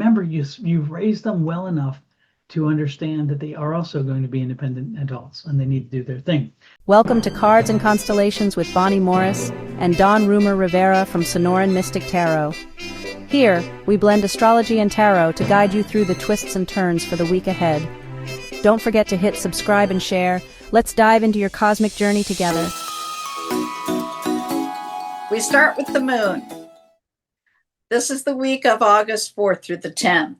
remember, you've raised them well enough to understand that they are also going to be independent adults and they need to do their thing. Welcome to Cards and Constellations with Bonnie Morris and Don Rumor Rivera from Sonoran Mystic Tarot. Here, we blend astrology and tarot to guide you through the twists and turns for the week ahead. Don't forget to hit subscribe and share. Let's dive into your cosmic journey together. We start with the moon. This is the week of August 4th through the 10th.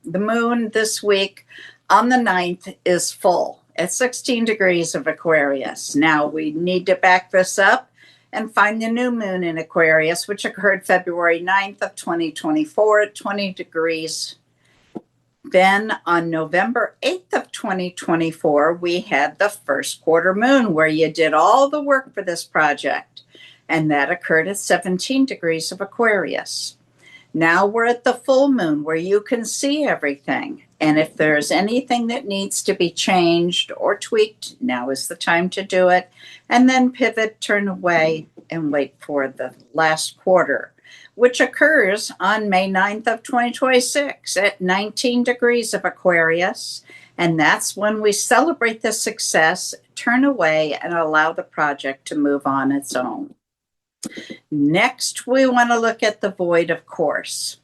The moon this week on the 9th is full at 16 degrees of Aquarius. Now we need to back this up and find the new moon in Aquarius, which occurred February 9th of 2024 at 20 degrees. Then on November 8th of 2024, we had the first quarter moon where you did all the work for this project. And that occurred at 17 degrees of Aquarius. Now we're at the full moon where you can see everything. And if there's anything that needs to be changed or tweaked, now is the time to do it. And then pivot, turn away, and wait for the last quarter, which occurs on May 9th of 2026 at 19 degrees of Aquarius. And that's when we celebrate the success, turn away, and allow the project to move on its own. Next, we want to look at the void, of course.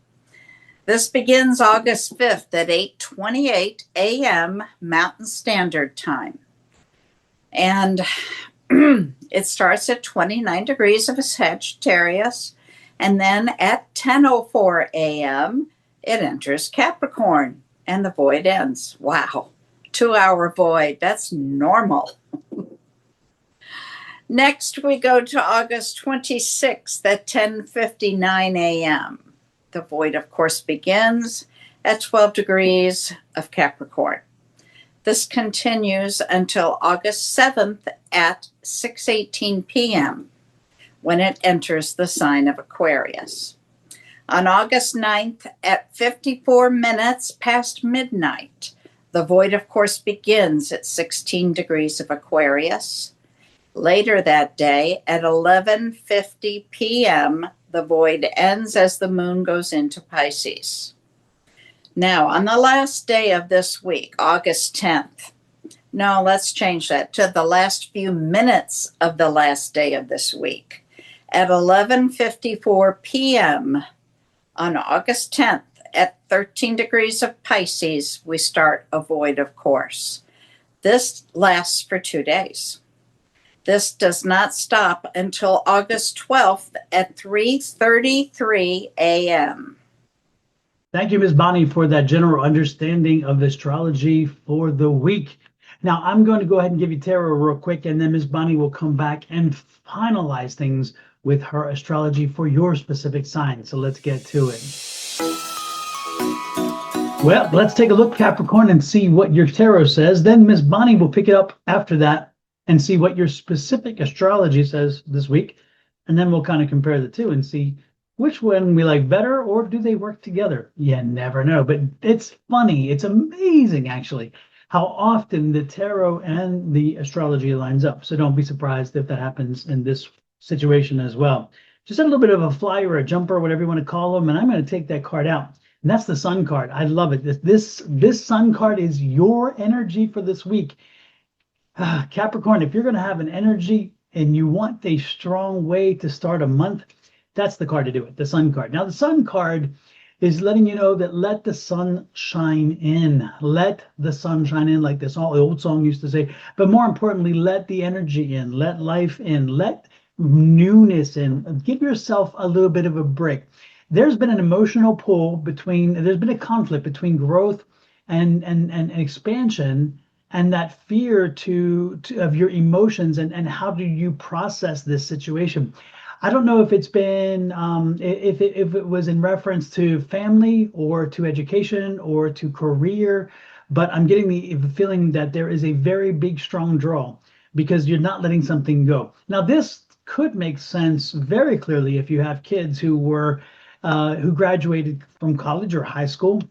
This begins August 5th at 8:28 a.m. Mountain Standard Time. And it starts at 29 degrees of Sagittarius. And then at 10:04 a.m., it enters Capricorn and the void ends. Wow, 2-hour void. That's normal. Next, we go to August 26th at 10:59 a.m. The void, of course, begins at 12 degrees of Capricorn. This continues until August 7th at 6:18 p.m. when it enters the sign of Aquarius. On August 9th at 54 minutes past midnight, the void, of course, begins at 16 degrees of Aquarius. Later that day, at 11:50 p.m., the void ends as the moon goes into Pisces. Now, on the last day of this week, August 10th, no, let's change that to the last few minutes of the last day of this week. At 11:54 p.m. on August 10th, at 13 degrees of Pisces, we start a void, of course. This lasts for 2 days. This does not stop until August 12th at 3:33 a.m. Thank you, Ms. Bonnie, for that general understanding of astrology for the week. Now, I'm going to go ahead and give you tarot real quick, and then Ms. Bonnie will come back and finalize things with her astrology for your specific sign. So let's get to it. Well, let's take a look, Capricorn, and see what your tarot says. Then Ms. Bonnie will pick it up after that and see what your specific astrology says this week. And then we'll kind of compare the two and see which one we like better, or do they work together? You never know, but it's funny. It's amazing, actually, how often the tarot and the astrology lines up. So don't be surprised if that happens in this situation as well. Just a little bit of a fly or a jumper, whatever you want to call them. And I'm going to take that card out. And that's the Sun card. I love it. This Sun card is your energy for this week. Capricorn, if you're going to have an energy and you want a strong way to start a month, that's the card to do it, the Sun card. Now, the Sun card is letting you know that let the sun shine in. Let the sun shine in, like this old song used to say. But more importantly, let the energy in, let life in, let newness in. Give yourself a little bit of a break. There's been an emotional pull there's been a conflict between growth and expansion, and that fear of your emotions, and how do you process this situation. I don't know if it's been if it was in reference to family or to education or to career, but I'm getting the feeling that there is a very big, strong draw because you're not letting something go. Now, this could make sense very clearly if you have kids who graduated from college or high school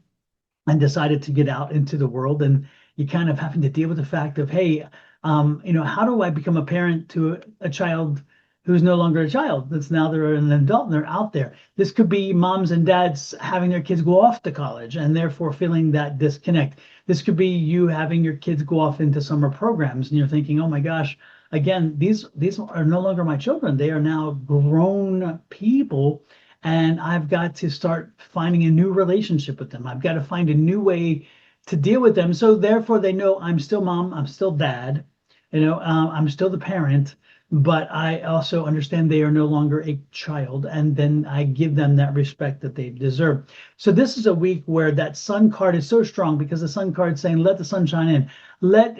and decided to get out into the world, and you kind of having to deal with the fact of, hey, how do I become a parent to a child who's no longer a child. That's now they're an adult and they're out there. This could be moms and dads having their kids go off to college and therefore feeling that disconnect. This could be you having your kids go off into summer programs and you're thinking, oh my gosh, again, these are no longer my children. They are now grown people, and I've got to start finding a new relationship with them. I've got to find a new way to deal with them. So therefore, they know I'm still mom, I'm still dad, I'm still the parent, but I also understand they are no longer a child, and then I give them that respect that they deserve. So this is a week where that sun card is so strong because the sun card is saying, let the sun shine in. Let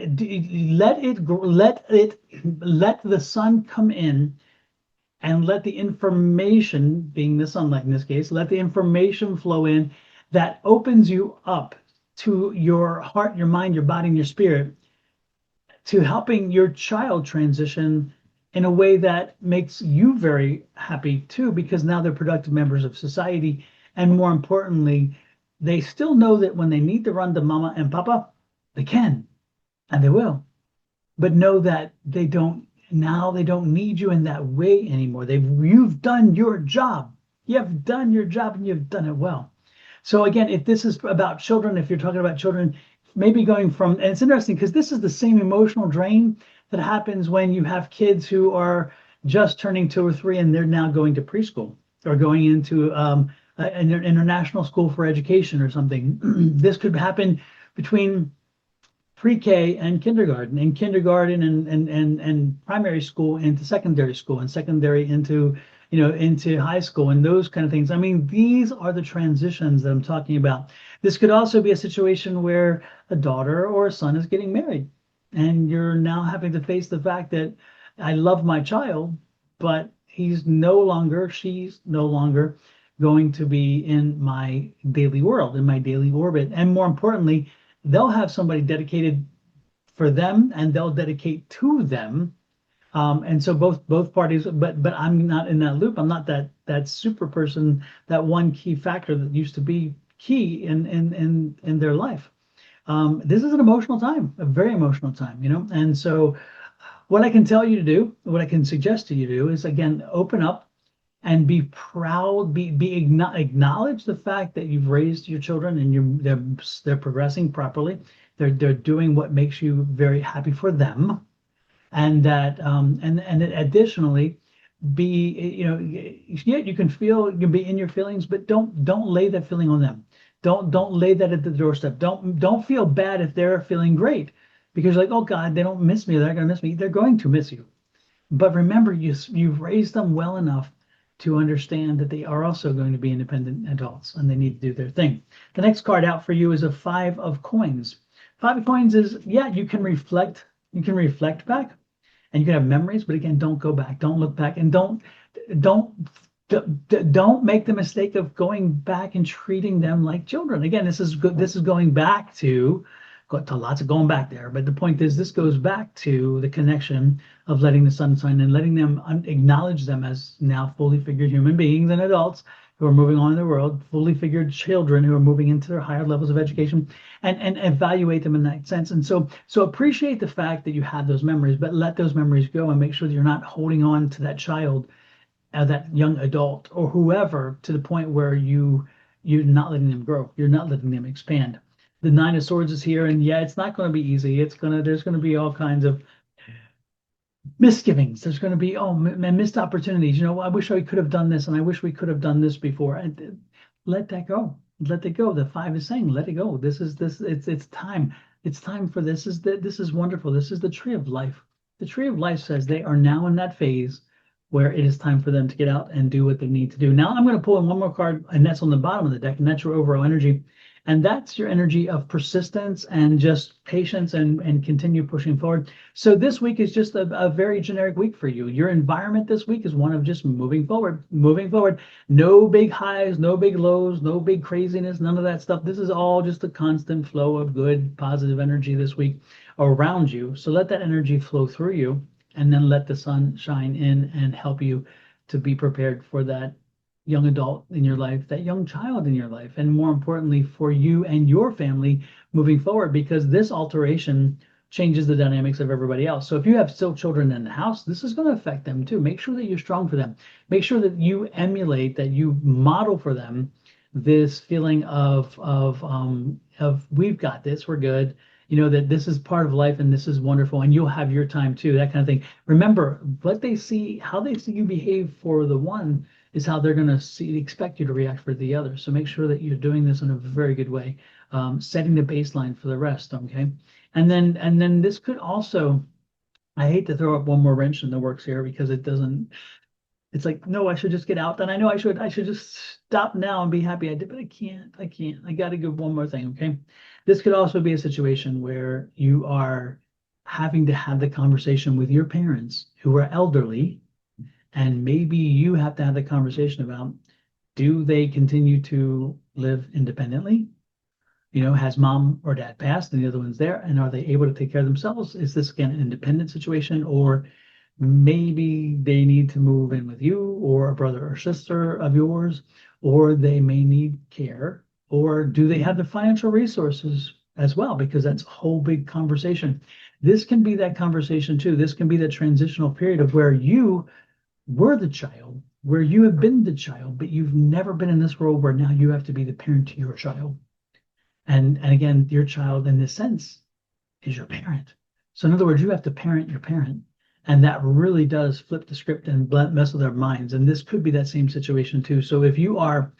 the sun come in, and let the information, being the sunlight in this case, let the information flow in that opens you up to your heart, your mind, your body, and your spirit, to helping your child transition in a way that makes you very happy too, because now they're productive members of society. And more importantly, they still know that when they need to run to mama and papa, they can, and they will. But know that they don't need you in that way anymore. You've done your job. You've done your job and you've done it well. So again, if this is about children, if you're talking about children, maybe going from, and it's interesting because this is the same emotional drain that happens when you have kids who are just turning 2 or 3 and they're now going to preschool or going into an international school for education or something. This could happen between pre-K and kindergarten, and primary school into secondary school, and secondary into into high school, and those kind of things. I mean, these are the transitions that I'm talking about. This could also be a situation where a daughter or a son is getting married, and you're now having to face the fact that I love my child, but she's no longer going to be in my daily world, in my daily orbit. And more importantly, they'll have somebody dedicated for them, and they'll dedicate to them. And so both parties, but I'm not in that loop. I'm not that super person, that one key factor that used to be key in their life. This is an emotional time, a very emotional time, And so what I can tell you to do, what I can suggest to you to do is, again, open up and be proud, acknowledge the fact that you've raised your children and they're progressing properly. They're doing what makes you very happy for them. And that and additionally, you can be in your feelings, but don't lay that feeling on them. Don't lay that at the doorstep. Don't feel bad if they're feeling great, because like, oh God, they don't miss me, they're gonna miss me. They're going to miss you. But remember, you've raised them well enough to understand that they are also going to be independent adults and they need to do their thing. The next card out for you is a 5 of coins. 5 of coins is, you can reflect back. And you can have memories, but again, don't go back, don't look back, and don't make the mistake of going back and treating them like children. Again, this is good. This is going back to lots of going back there. But the point is, this goes back to the connection of letting the sun shine and letting them acknowledge them as now fully figured human beings and adults who are moving on in the world, fully figured children who are moving into their higher levels of education, and evaluate them in that sense. And so appreciate the fact that you have those memories, but let those memories go and make sure that you're not holding on to that child, that young adult or whoever, to the point where you're not letting them grow. You're not letting them expand. The 9 of Swords is here, and it's not going to be easy. There's going to be all kinds of misgivings. There's going to be missed opportunities. I wish I could have done this, and I wish we could have done this before. And let that go. Let it go. The 5 is saying, let it go. It's time. It's time for this. This is wonderful. This is the tree of life. The tree of life says they are now in that phase where it is time for them to get out and do what they need to do. Now I'm going to pull in one more card, and that's on the bottom of the deck, and that's your overall energy. And that's your energy of persistence and just patience and continue pushing forward. So this week is just a very generic week for you. Your environment this week is one of just moving forward. No big highs, no big lows, no big craziness, none of that stuff. This is all just a constant flow of good, positive energy this week around you. So let that energy flow through you, and then let the sun shine in and help you to be prepared for that young adult in your life, that young child in your life, and more importantly, for you and your family moving forward, because this alteration changes the dynamics of everybody else. So if you have still children in the house, this is going to affect them too. Make sure that you're strong for them. Make sure that you emulate, that you model for them this feeling of we've got this, we're good. You know, that this is part of life and this is wonderful, and you'll have your time too, that kind of thing. Remember, what they see, how they see you behave for the one is how they're going to expect you to react for the other. So make sure that you're doing this in a very good way, setting the baseline for the rest. Okay, and then this could also, I hate to throw up one more wrench in the works here because it doesn't. It's like, no, I should just get out. And I know I should just stop now and be happy I did, but I can't. I got to give one more thing. Okay, this could also be a situation where you are having to have the conversation with your parents who are elderly, and maybe you have to have the conversation about, do they continue to live independently? You know, has mom or dad passed and the other one's there, and are they able to take care of themselves? Is this again an independent situation, or maybe they need to move in with you or a brother or sister of yours, or they may need care, or do they have the financial resources as well? Because that's a whole big conversation. This can be that conversation too. This can be the transitional period of where you were the child, where you have been the child, but you've never been in this world where now you have to be the parent to your child. And again, your child in this sense is your parent. So in other words, you have to parent your parent. And that really does flip the script and mess with our minds. And this could be that same situation too. So if you are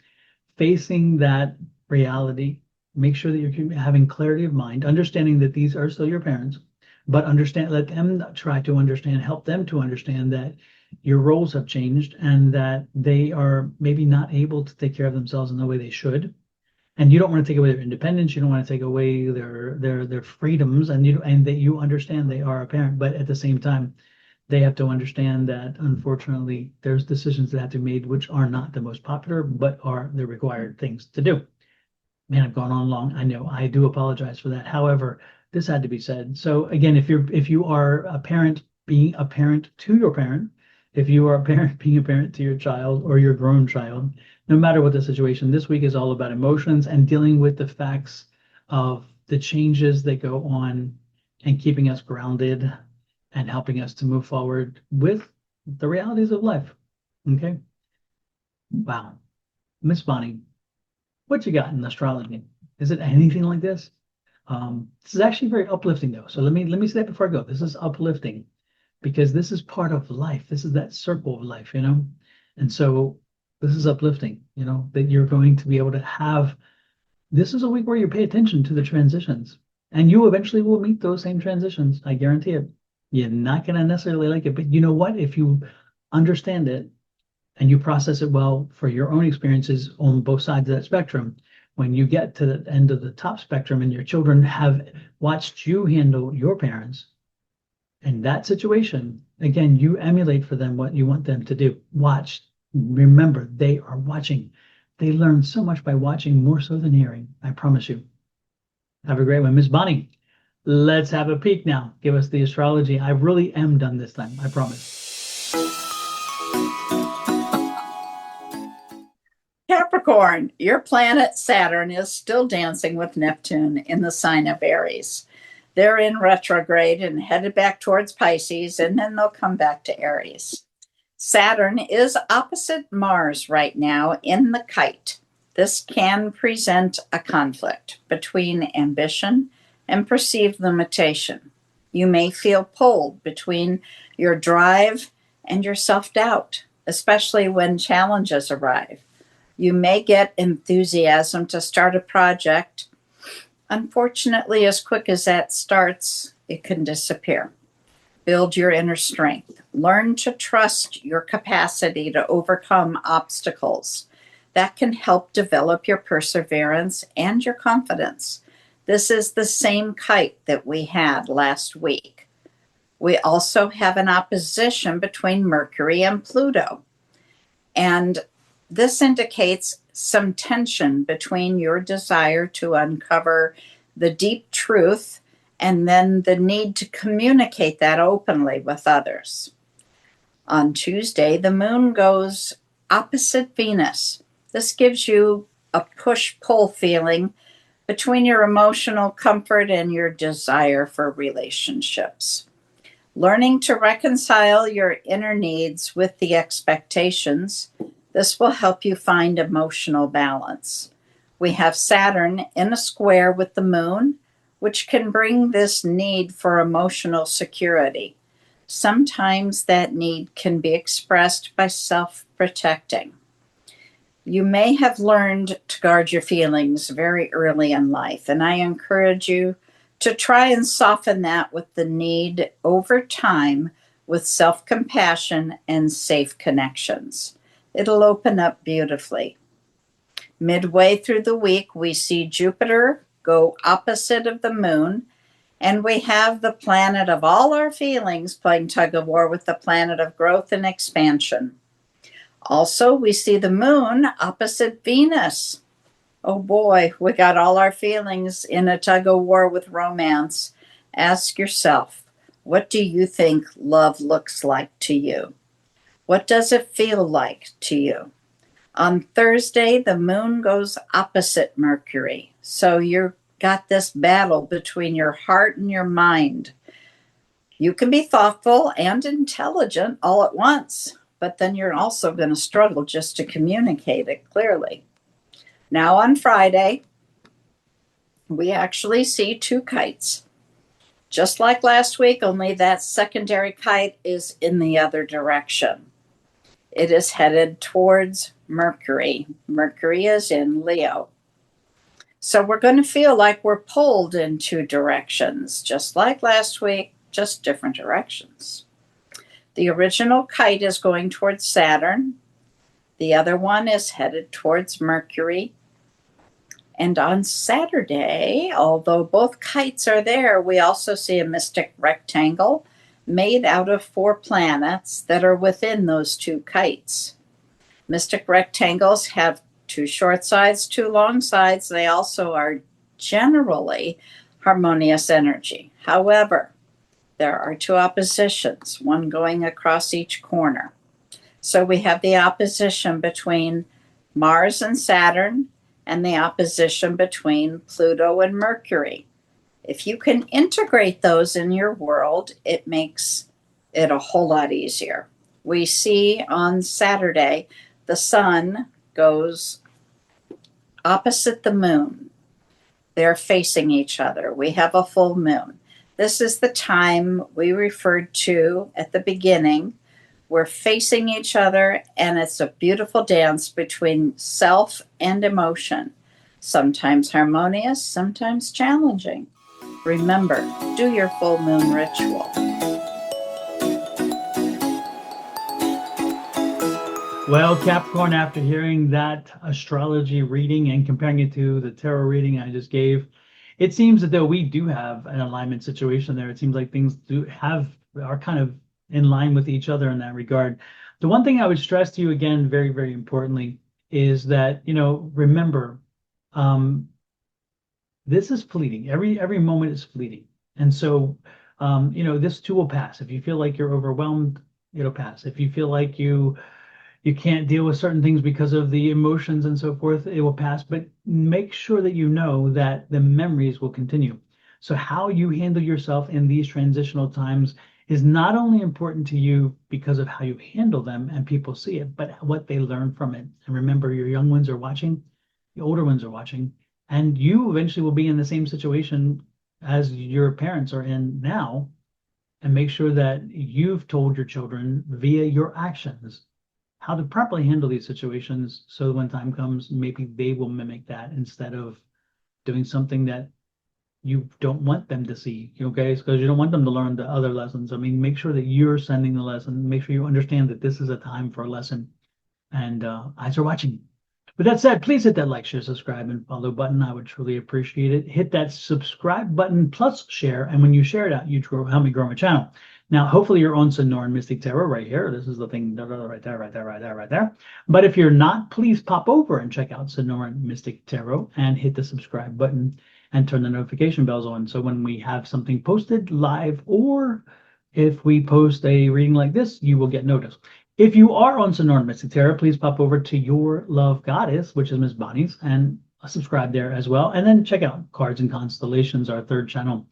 facing that reality, make sure that you're having clarity of mind, understanding that these are still your parents, but let them try to understand, help them to understand that your roles have changed and that they are maybe not able to take care of themselves in the way they should. And you don't want to take away their independence. You don't want to take away their freedoms, and that you understand they are a parent. But at the same time, they have to understand that unfortunately there's decisions that have to be made which are not the most popular, but are the required things to do. Man, I've gone on long. I know. I do apologize for that. However, this had to be said. So again, if you are a parent being a parent to your parent, if you are a parent being a parent to your child or your grown child, no matter what the situation, this week is all about emotions and dealing with the facts of the changes that go on and keeping us grounded and helping us to move forward with the realities of life. Okay. Wow. Miss Bonnie, what you got in astrology? Is it anything like this? This is actually very uplifting though. So let me say that before I go. This is uplifting because this is part of life. This is that circle of life, you know? And so this is uplifting, you know, that you're going to be able to have, this is a week where you pay attention to the transitions and you eventually will meet those same transitions. I guarantee it. You're not going to necessarily like it, but you know what? If you understand it and you process it well for your own experiences on both sides of that spectrum, when you get to the end of the top spectrum and your children have watched you handle your parents in that situation, again, you emulate for them what you want them to do. Watch. Remember, they are watching. They learn so much by watching, more so than hearing. I promise you. Have a great one. Miss Bonnie, let's have a peek now. Give us the astrology. I really am done this time. I promise. Capricorn, your planet Saturn is still dancing with Neptune in the sign of Aries. They're in retrograde and headed back towards Pisces, and then they'll come back to Aries. Saturn is opposite Mars right now in the Kite. This can present a conflict between ambition and perceived limitation. You may feel pulled between your drive and your self-doubt, especially when challenges arrive. You may get enthusiasm to start a project. Unfortunately, as quick as that starts, it can disappear. Build your inner strength. Learn to trust your capacity to overcome obstacles. That can help develop your perseverance and your confidence. This is the same Kite that we had last week. We also have an opposition between Mercury and Pluto. And this indicates some tension between your desire to uncover the deep truth and then the need to communicate that openly with others. On Tuesday, the moon goes opposite Venus. This gives you a push-pull feeling between your emotional comfort and your desire for relationships. Learning to reconcile your inner needs with the expectations, this will help you find emotional balance. We have Saturn in a square with the moon, which can bring this need for emotional security. Sometimes that need can be expressed by self-protecting. You may have learned to guard your feelings very early in life, and I encourage you to try and soften that with the need over time with self-compassion and safe connections. It'll open up beautifully. Midway through the week, we see Jupiter go opposite of the moon, and we have the planet of all our feelings playing tug of war with the planet of growth and expansion. Also, we see the moon opposite Venus. Oh boy, we got all our feelings in a tug of war with romance. Ask yourself, what do you think love looks like to you? What does it feel like to you? On Thursday, the moon goes opposite Mercury. So you've got this battle between your heart and your mind. You can be thoughtful and intelligent all at once, but then you're also going to struggle just to communicate it clearly. Now on Friday, we actually see two kites. Just like last week, only that secondary kite is in the other direction. It is headed towards Mercury. Mercury is in Leo. So we're going to feel like we're pulled in two directions, just like last week, just different directions. The original kite is going towards Saturn. The other one is headed towards Mercury. And on Saturday, although both kites are there, we also see a mystic rectangle made out of 4 planets that are within those two kites. Mystic rectangles have 2 short sides, 2 long sides. They also are generally harmonious energy. However, there are 2 oppositions, one going across each corner. So we have the opposition between Mars and Saturn and the opposition between Pluto and Mercury. If you can integrate those in your world, it makes it a whole lot easier. We see on Saturday, the sun goes opposite the moon. They're facing each other. We have a full moon. This is the time we referred to at the beginning. We're facing each other, and it's a beautiful dance between self and emotion. Sometimes harmonious, sometimes challenging. Remember, do your full moon ritual. Well, Capricorn, after hearing that astrology reading and comparing it to the tarot reading I just gave, it seems that though we do have an alignment situation there, it seems like things are kind of in line with each other in that regard. The one thing I would stress to you again, very, very importantly, is that, remember, this is fleeting. Every moment is fleeting. And so, this too will pass. If you feel like you're overwhelmed, it'll pass. If you feel like you can't deal with certain things because of the emotions and so forth, it will pass. But make sure that you know that the memories will continue. So how you handle yourself in these transitional times is not only important to you because of how you handle them and people see it, but what they learn from it. And remember, your young ones are watching, the older ones are watching, and you eventually will be in the same situation as your parents are in now. And make sure that you've told your children via your actions how to properly handle these situations, so when time comes, maybe they will mimic that instead of doing something that you don't want them to see, okay? Because you don't want them to learn the other lessons. I mean, make sure that you're sending the lesson. Make sure you understand that this is a time for a lesson. And eyes are watching. With that said, please hit that like, share, subscribe, and follow button. I would truly appreciate it. Hit that subscribe button plus share. And when you share it out, you help me grow my channel. Now, hopefully you're on Sonoran Mystic Tarot right here. This is the thing right there, right there, right there, right there. But if you're not, please pop over and check out Sonoran Mystic Tarot and hit the subscribe button and turn the notification bells on. So when we have something posted live, or if we post a reading like this, you will get notice. If you are on Sonoran Mystic Tarot, please pop over to Your Love Goddess, which is Miss Bonnie's, and subscribe there as well. And then check out Cards and Constellations, our third channel.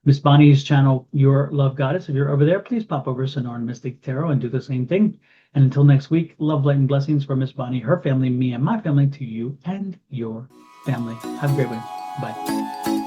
Miss Bonnie's channel, Your Love Goddess. If you're over there, please pop over to Sonoran Mystic Tarot and do the same thing. And until next week, love, light, and blessings for Miss Bonnie, her family, me, and my family, to you and your family. Have a great one. Bye.